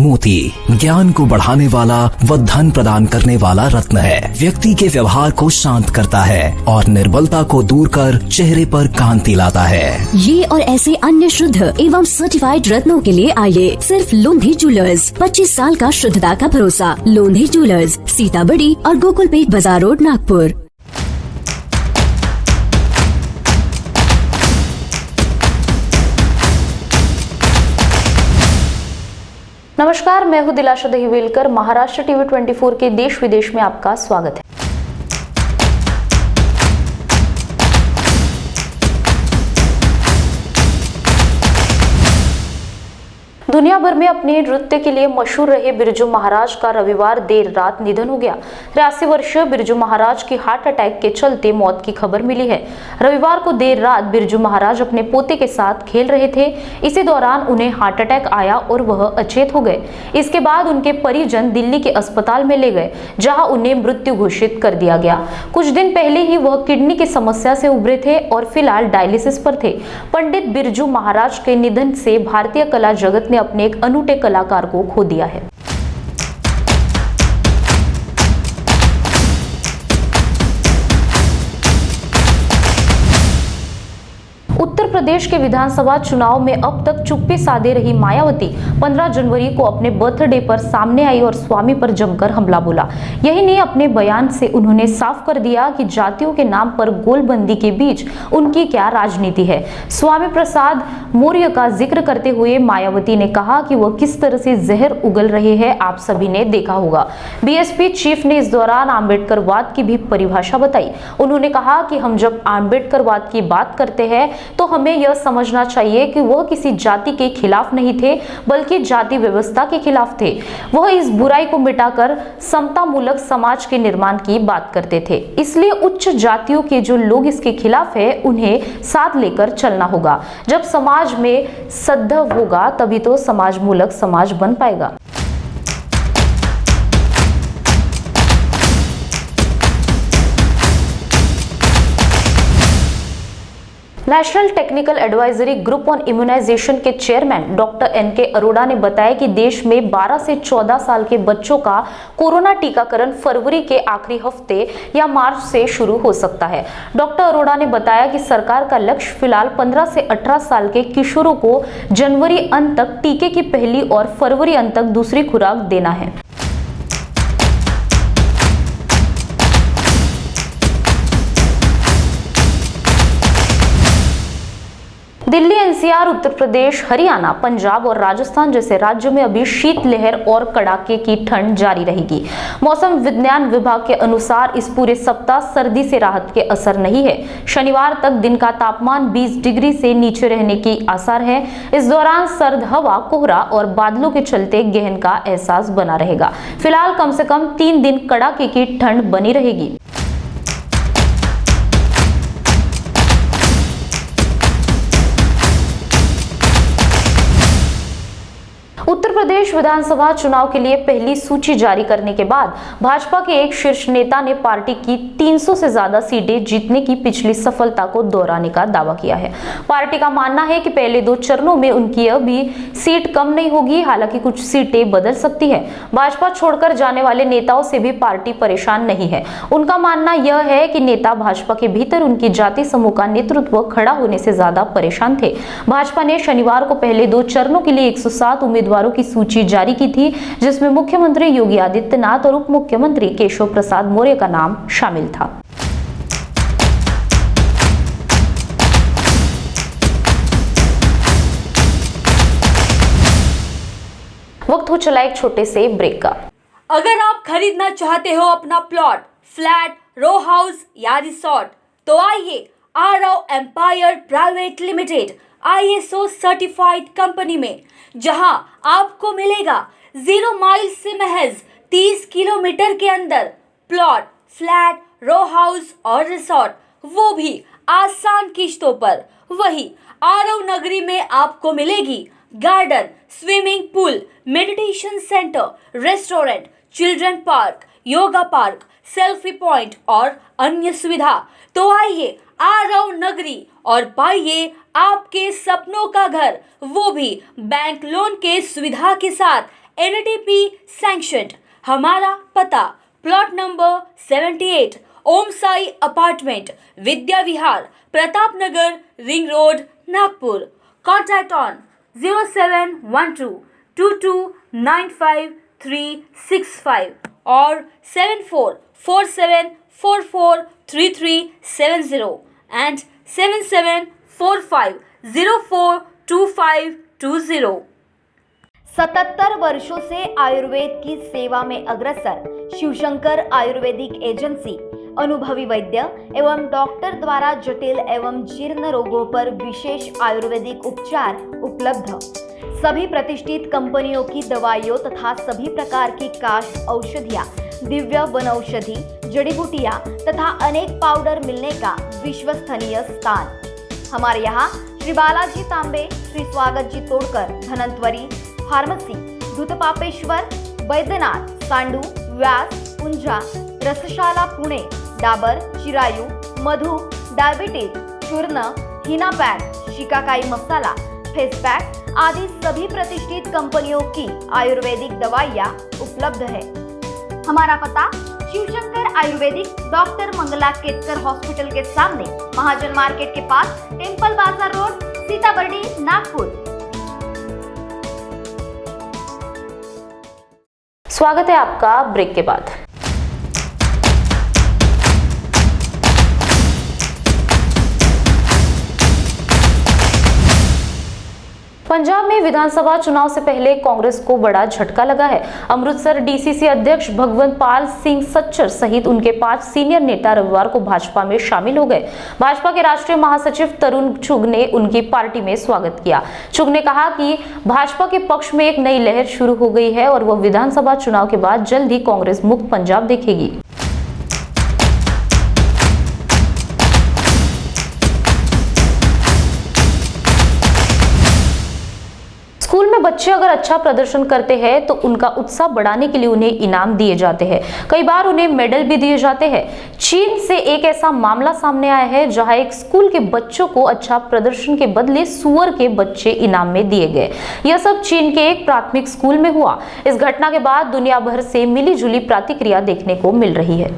मोती ज्ञान को बढ़ाने वाला व धन प्रदान करने वाला रत्न है। व्यक्ति के व्यवहार को शांत करता है और निर्बलता को दूर कर चेहरे पर कांति लाता है। ये और ऐसे अन्य शुद्ध एवं सर्टिफाइड रत्नों के लिए आइए सिर्फ लोंधी ज्वेलर्स। 25 साल का शुद्धता का भरोसा। लोंधी ज्वेलर्स, सीताबड़ी और गोकुलपेट बाजार रोड, नागपुर। नमस्कार, मैं हूं दिलाशा दहिवेलकर। महाराष्ट्र टीवी 24 के देश विदेश में आपका स्वागत है। दुनिया भर में अपने नृत्य के लिए मशहूर रहे बिरजू महाराज का रविवार देर रात निधन हो गया। 83 वर्षीय बिरजू महाराज की हार्ट अटैक के चलते मौत की खबर मिली है। रविवार को देर रात बिरजू महाराज अपने पोते के साथ खेल रहे थे। इसी दौरान उन्हें हार्ट अटैक आया और वह अचेत हो गए। इसके बाद उनके परिजन दिल्ली के अस्पताल में ले गए, जहां उन्हें मृत्यु घोषित कर दिया गया। कुछ दिन पहले ही वह किडनी की समस्या से उभरे थे और फिलहाल डायलिसिस पर थे। पंडित बिरजू महाराज के निधन से भारतीय कला जगत ने अपने एक अनूठे कलाकार को खो दिया है। उत्तर प्रदेश के विधानसभा चुनाव में अब तक चुप्पी साधे रही मायावती 15 जनवरी को अपने बर्थडे पर सामने आई और स्वामी पर जमकर हमला बोला। यही नहीं, अपने बयान से उन्होंने साफ कर दिया कि जातियों के नाम पर गोलबंदी के बीच उनकी क्या राजनीति है। स्वामी प्रसाद मौर्य का जिक्र करते हुए मायावती ने कहा कि वह किस तरह से जहर उगल रहे हैं, आप सभी ने देखा होगा। बीएसपी चीफ ने इस दौरान आम्बेडकरवाद की भी परिभाषा बताई। उन्होंने कहा कि हम जब आम्बेडकरवाद की बात करते हैं तो हमें यह समझना चाहिए कि वह किसी जाति के खिलाफ नहीं थे, बल्कि जाति व्यवस्था के खिलाफ थे। वह इस बुराई को मिटाकर समतामूलक समाज के निर्माण की बात करते थे। इसलिए उच्च जातियों के जो लोग इसके खिलाफ है, उन्हें साथ लेकर चलना होगा। जब समाज में सद्भाव होगा, तभी तो समाजमूलक समाज बन पाएगा। National technical advisory group on immunisation के चेयरमैन डॉक्टर एनके अरोड़ा ने बताया कि देश में 12 से 14 साल के बच्चों का कोरोना टीकाकरण फरवरी के आखिरी हफ्ते या मार्च से शुरू हो सकता है। डॉक्टर अरोड़ा ने बताया कि सरकार का लक्ष्य फिलहाल 15 से 18 साल के किशोरों को जनवरी अंत तक टीके की पहली और फरवरी अंत तक दूसरी खुराक देना है। दिल्ली, एनसीआर, उत्तर प्रदेश, हरियाणा, पंजाब और राजस्थान जैसे राज्यों में अभी शीतलहर और कड़ाके की ठंड जारी रहेगी। मौसम विज्ञान विभाग के अनुसार इस पूरे सप्ताह सर्दी से राहत के असर नहीं है। शनिवार तक दिन का तापमान 20 डिग्री से नीचे रहने की आसार है। इस दौरान सर्द हवा, कोहरा और बादलों के चलते गहन का एहसास बना रहेगा। फिलहाल कम से कम 3 दिन कड़ाके की ठंड बनी रहेगी। उत्तर प्रदेश विधानसभा चुनाव के लिए पहली सूची जारी करने के बाद भाजपा के एक शीर्ष नेता ने पार्टी की 300 से ज्यादा सीटें जीतने की पिछली सफलता को दोहराने का दावा किया है। पार्टी का मानना है कि पहले 2 चरणों में उनकी अभी सीट कम नहीं होगी, हालांकि कुछ सीटें बदल सकती है। भाजपा छोड़कर जाने वाले नेताओं से भी पार्टी परेशान नहीं है। उनका मानना यह है कि नेता भाजपा के भीतर उनकी जाति समूह का नेतृत्व खड़ा होने से ज्यादा परेशान थे। भाजपा ने शनिवार को पहले 2 चरणों के लिए 107 उम्मीदवारों की सूची जारी की थी, जिसमें मुख्यमंत्री योगी आदित्यनाथ और उप मुख्यमंत्री केशव प्रसाद मौर्य का नाम शामिल था। वक्त हो चला एक छोटे से ब्रेक का। अगर आप खरीदना चाहते हो अपना प्लॉट, फ्लैट, रो हाउस या रिसोर्ट, तो आइए Aarav empire private limited ISO certified company में, जहां आपको मिलेगा 0 माइल से महज 30 किलोमीटर के अंदर प्लॉट, फ्लैट, रो हाउस और रिसोर्ट, वो भी आसान किश्तों पर। वही आरव नगरी में आपको मिलेगी garden, swimming pool, meditation centre, restaurant, children park, yoga park, selfie point और अन्य सुविधा। तो आइए आरव नगरी और पाइए आपके सपनों का घर, वो भी बैंक लोन के सुविधा के साथ NATP sanctioned। हमारा पता plot number 78 Om Sai apartment, Vidya Vihar, Pratap Nagar, ring road, Nagpur. Contact on 0712229535 और 7447443370 and 7745042520। 77 वर्षों से आयुर्वेद की सेवा में अग्रसर शिवशंकर आयुर्वेदिक एजेंसी अनुभवी वैद्य एवं डॉक्टर द्वारा जटिल एवं जीर्ण रोगों पर विशेष आयुर्वेदिक उपचार उपलब्ध। सभी प्रतिष्ठित कंपनियों की दवाइयों तथा सभी प्रकार की काश औषधियाँ, दिव्य वनौषधि, जड़ी बूटियाँ तथा अनेक पाउडर मिलने का विश्वसनीय स्थान। हमारे यहाँ श्री बालाजी तांबे, श्री स्वागत जी तोड़कर, धनंतरी फार्मेसी, दूधपापेश्वर, बैद्यनाथ, सांडू, व्यास, पुंजा, रसशाला पुणे, डाबर, चिरायू, मधु, डायबिटीज, चूर्ण, हिना पैक, शिकाकाई मसाला, फेस पैक आदि सभी प्रतिष्ठित कंपनियों की आयुर्वेदिक दवाइयाँ उपलब्ध है। हमारा पता शिवशंकर आयुर्वेदिक, डॉक्टर मंगला केतकर हॉस्पिटल के सामने, महाजन मार्केट के पास, टेम्पल बाजार रोड, सीताबर्डी, नागपुर। स्वागत है आपका ब्रेक के बाद। पंजाब में विधानसभा चुनाव से पहले कांग्रेस को बड़ा झटका लगा है। अमृतसर डीसीसी अध्यक्ष भगवंत पाल सिंह सच्चर सहित उनके 5 सीनियर नेता रविवार को भाजपा में शामिल हो गए। भाजपा के राष्ट्रीय महासचिव तरुण चुग ने उनकी पार्टी में स्वागत किया। चुग ने कहा कि भाजपा के पक्ष में एक नई लहर शुरू हो गई है और वह विधानसभा चुनाव के बाद जल्द ही कांग्रेस मुक्त पंजाब देखेगी। स्कूल में बच्चे अगर अच्छा प्रदर्शन करते हैं तो उनका उत्साह बढ़ाने के लिए उन्हें इनाम दिए जाते हैं। कई बार उन्हें मेडल भी दिए जाते हैं। चीन से एक ऐसा मामला सामने आया है जहां एक स्कूल के बच्चों को अच्छा प्रदर्शन के बदले सुअर के बच्चे इनाम में दिए गए। यह सब चीन के एक प्राथमिक स्कूल में हुआ। इस घटना के बाद दुनिया भर से मिलीजुली प्रतिक्रिया देखने को मिल रही है।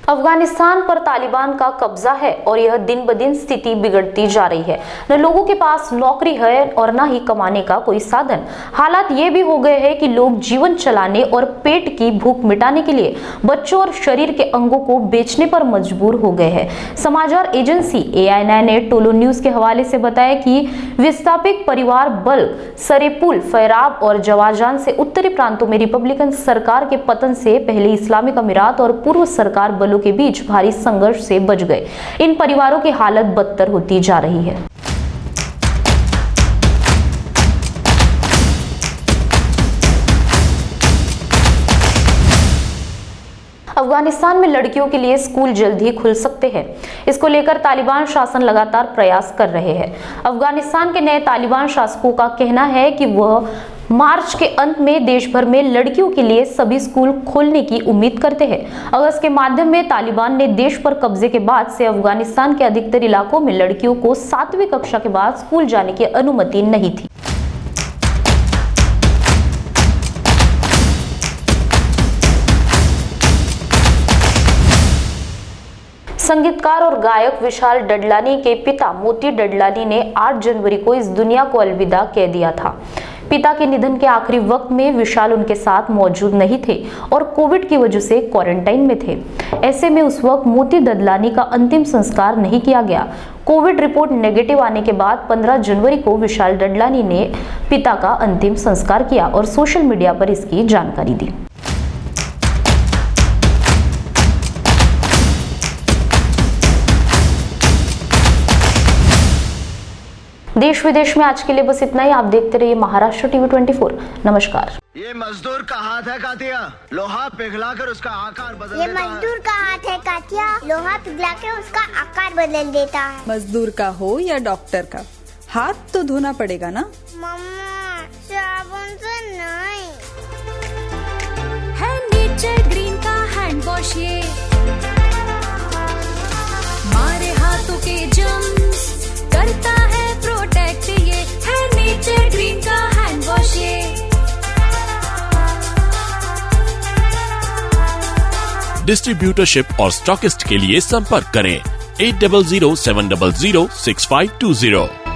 अफगानिस्तान पर तालिबान का कब्जा है और यह दिन ब दिन स्थिति बिगड़ती जा रही है। न लोगों के पास नौकरी है और न ही कमाने का कोई साधन। हालात ये भी हो गए हैं कि लोग जीवन चलाने और पेट की भूख मिटाने के लिए बच्चों और शरीर के अंगों को बेचने पर मजबूर हो गए हैं। समाचार एजेंसी ANI ने टोलो न्यूज के हवाले से बताया कि विस्थापित परिवार बल्क, सरेपुल, फैराब और जवाजान से उत्तरी प्रांतों में रिपब्लिकन सरकार के पतन से पहले इस्लामिक अमीरात और पूर्व सरकार बलों के बीच भारी संघर्ष से बच गए। इन परिवारों की हालत बदतर होती जा रही है। अफगानिस्तान में लड़कियों के लिए स्कूल जल्द ही खुल सकते हैं। इसको लेकर तालिबान शासन लगातार प्रयास कर रहे हैं। अफगानिस्तान के नए तालिबान शासकों का कहना है कि वह मार्च के अंत में देश भर में लड़कियों के लिए सभी स्कूल खोलने की उम्मीद करते हैं। अगस्त के माध्यम में तालिबान ने देश पर कब्जे के बाद से अफगानिस्तान के अधिकतर इलाकों में लड़कियों को 7वीं कक्षा के बाद स्कूल जाने की अनुमति नहीं थी। संगीतकार और गायक विशाल डडलानी के पिता मोती डडलानी ने 8 जनवरी को इस दुनिया को अलविदा कह दिया था। पिता के निधन के आखिरी वक्त में विशाल उनके साथ मौजूद नहीं थे और कोविड की वजह से क्वारंटाइन में थे। ऐसे में उस वक्त मोती डडलानी का अंतिम संस्कार नहीं किया गया। कोविड रिपोर्ट नेगेटिव आने के बाद 15 जनवरी को विशाल डडलानी ने पिता का अंतिम संस्कार किया और सोशल मीडिया पर इसकी जानकारी दी। देश विदेश में आज के लिए बस इतना ही। आप देखते रहिए महाराष्ट्र टीवी 24। नमस्कार। ये मजदूर का हाथ है कातिया, लोहा पिघलाकर उसका आकार बदल देता है। ये मजदूर का हाथ है कातिया, लोहा पिघलाकर उसका आकार बदल देता है। मजदूर का हो या डॉक्टर का, हाथ तो धोना पड़ेगा ना। मम्मा साबुन से नहीं है नेचर ग्रीन का हैंड वॉश, ये डिस्ट्रीब्यूटरशिप और स्टॉकिस्ट के लिए संपर्क करें 8007006520।